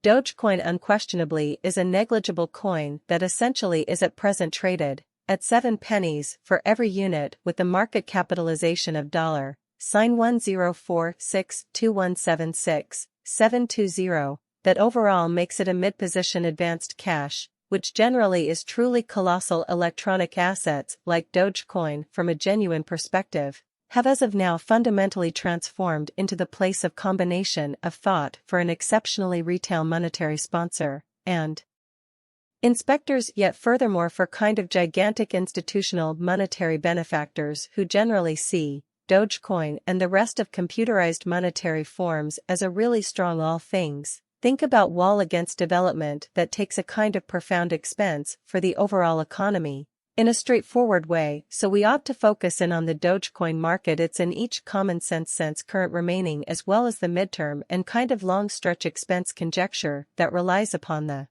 Dogecoin unquestionably is a negligible coin that essentially is at present traded at 7 pennies for every unit with the market capitalization of $1.0462176,720. That overall makes it a mid-position advanced cash, which generally is truly colossal. Electronic assets like Dogecoin, from a genuine perspective, have as of now fundamentally transformed into the place of combination of thought for an exceptionally retail monetary sponsor and inspectors, yet furthermore for kind of gigantic institutional monetary benefactors who generally see Dogecoin and the rest of computerized monetary forms as a really strong all things. Think about wall against development that takes a kind of profound expense for the overall economy in a straightforward way, so we ought to focus in on the Dogecoin market. It's in each common sense current remaining as well as the midterm and kind of long stretch expense conjecture that relies upon the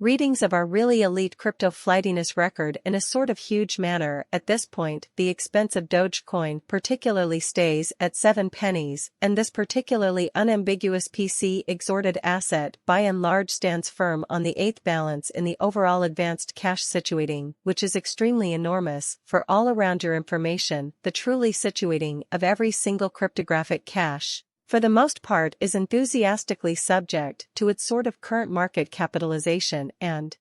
readings of our really elite crypto flightiness record in a sort of huge manner. At this point, the expense of Dogecoin particularly stays at 7 pennies, and this particularly unambiguous PC exorted asset by and large stands firm on the 8th balance in the overall advanced cash situating, which is extremely enormous. For all around your information, the truly situating of every single cryptographic cash, for the most part, is enthusiastically subject to its sort of current market capitalization and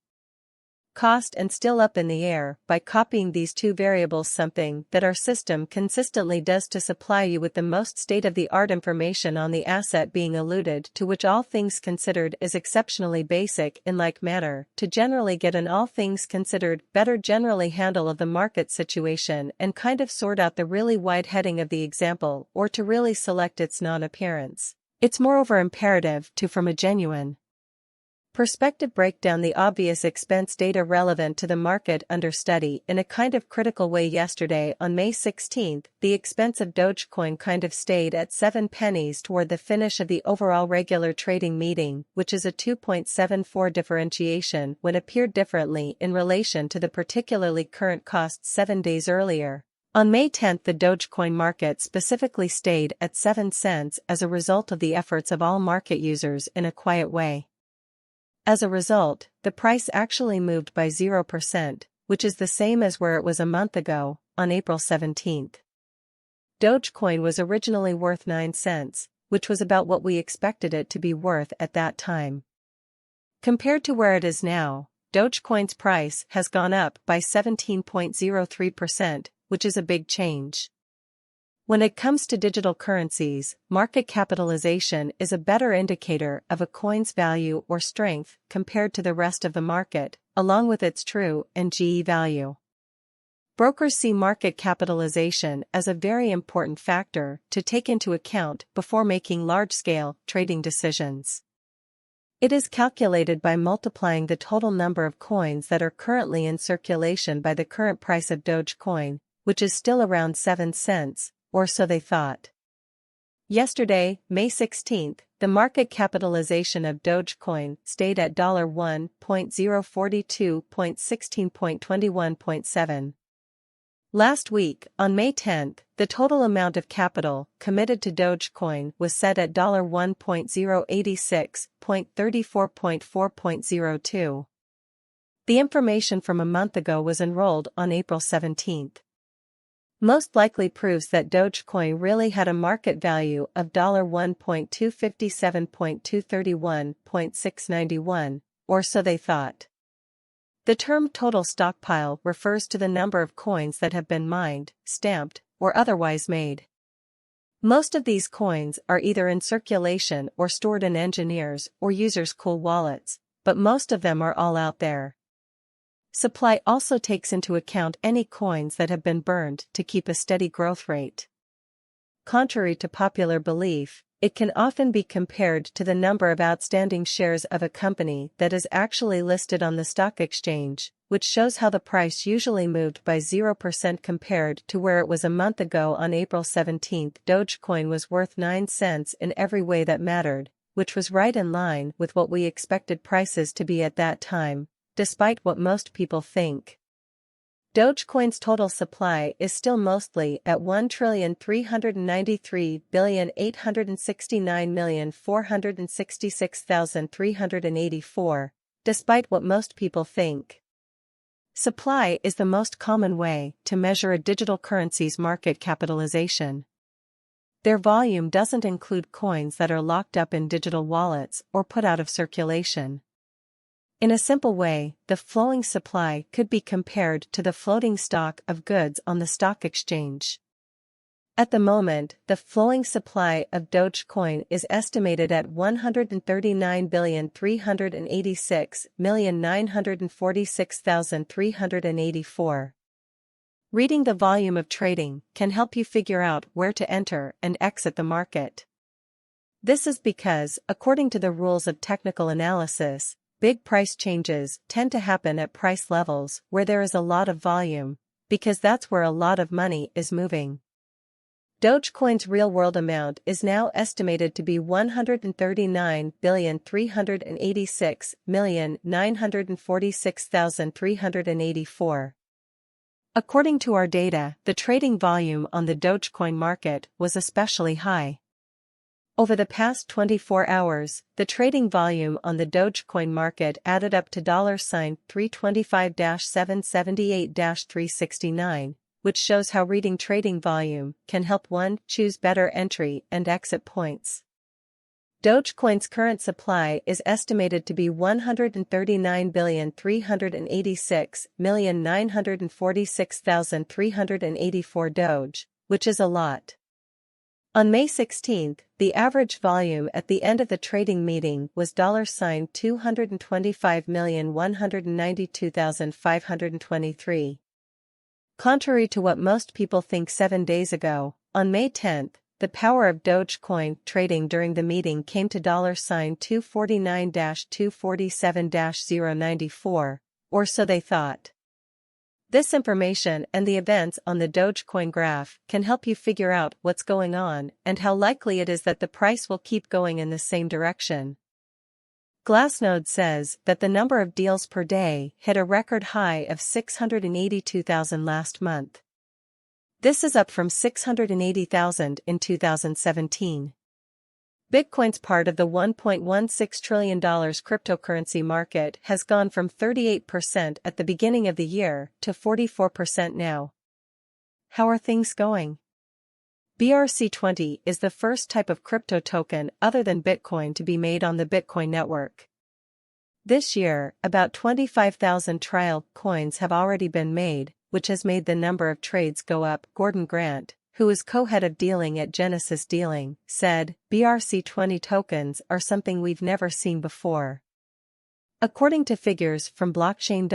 cost, and still up in the air by copying these two variables, something that our system consistently does to supply you with the most state-of-the-art information on the asset being alluded to, which all things considered is exceptionally basic. In like manner, to generally get an all things considered better generally handle of the market situation and kind of sort out the really wide heading of the example, or to really select its non-appearance, it's moreover imperative to, from a genuine perspective, break down the obvious expense data relevant to the market under study in a kind of critical way. Yesterday, on May 16, the expense of Dogecoin kind of stayed at 7 pennies toward the finish of the overall regular trading meeting, which is a 2.74 differentiation when appeared differently in relation to the particularly current costs 7 days earlier. On May 10, the Dogecoin market specifically stayed at 7 cents as a result of the efforts of all market users in a quiet way. As a result, the price actually moved by 0%, which is the same as where it was a month ago, on April 17. Dogecoin was originally worth 9 cents, which was about what we expected it to be worth at that time. Compared to where it is now, Dogecoin's price has gone up by 17.03%, which is a big change. When it comes to digital currencies, market capitalization is a better indicator of a coin's value or strength compared to the rest of the market, along with its true and GE value. Brokers see market capitalization as a very important factor to take into account before making large-scale trading decisions. It is calculated by multiplying the total number of coins that are currently in circulation by the current price of Dogecoin, which is still around 7 cents, or so they thought. Yesterday, May 16, the market capitalization of Dogecoin stayed at $1.042.16.21.7. Last week, on May 10, the total amount of capital committed to Dogecoin was set at $1.086.34.4.02. The information from a month ago was enrolled on April 17. Most likely proves that Dogecoin really had a market value of $1.257.231.691, or so they thought. The term total stockpile refers to the number of coins that have been mined, stamped, or otherwise made. Most of these coins are either in circulation or stored in engineers' or users' cool wallets, but most of them are all out there. Supply also takes into account any coins that have been burned to keep a steady growth rate. Contrary to popular belief, it can often be compared to the number of outstanding shares of a company that is actually listed on the stock exchange, which shows how the price usually moved by 0% compared to where it was a month ago. On April 17, Dogecoin was worth 9 cents in every way that mattered, which was right in line with what we expected prices to be at that time, despite what most people think. Dogecoin's total supply is still mostly at 1,393,869,466,384, despite what most people think. Supply is the most common way to measure a digital currency's market capitalization. Their volume doesn't include coins that are locked up in digital wallets or put out of circulation. In a simple way, the flowing supply could be compared to the floating stock of goods on the stock exchange. At the moment, the flowing supply of Dogecoin is estimated at 139,386,946,384. Reading the volume of trading can help you figure out where to enter and exit the market. This is because, according to the rules of technical analysis, big price changes tend to happen at price levels where there is a lot of volume, because that's where a lot of money is moving. Dogecoin's real-world amount is now estimated to be 139,386,946,384. According to our data, the trading volume on the Dogecoin market was especially high. Over the past 24 hours, the trading volume on the Dogecoin market added up to $325-778-369, which shows how reading trading volume can help one choose better entry and exit points. Dogecoin's current supply is estimated to be 139,386,946,384 Doge, which is a lot. On May 16, the average volume at the end of the trading meeting was $225,192,523. Contrary to what most people think 7 days ago, on May 10, the power of Dogecoin trading during the meeting came to $249-247-094, or so they thought. This information and the events on the Dogecoin graph can help you figure out what's going on and how likely it is that the price will keep going in the same direction. Glassnode says that the number of deals per day hit a record high of 682,000 last month. This is up from 680,000 in 2017. Bitcoin's part of the $1.16 trillion cryptocurrency market has gone from 38% at the beginning of the year to 44% now. How are things going? BRC20 is the first type of crypto token other than Bitcoin to be made on the Bitcoin network. This year, about 25,000 trial coins have already been made, which has made the number of trades go up. Gordon Grant, who is co-head of dealing at Genesis Dealing, said, "BRC20 tokens are something we've never seen before." According to figures from blockchain.com,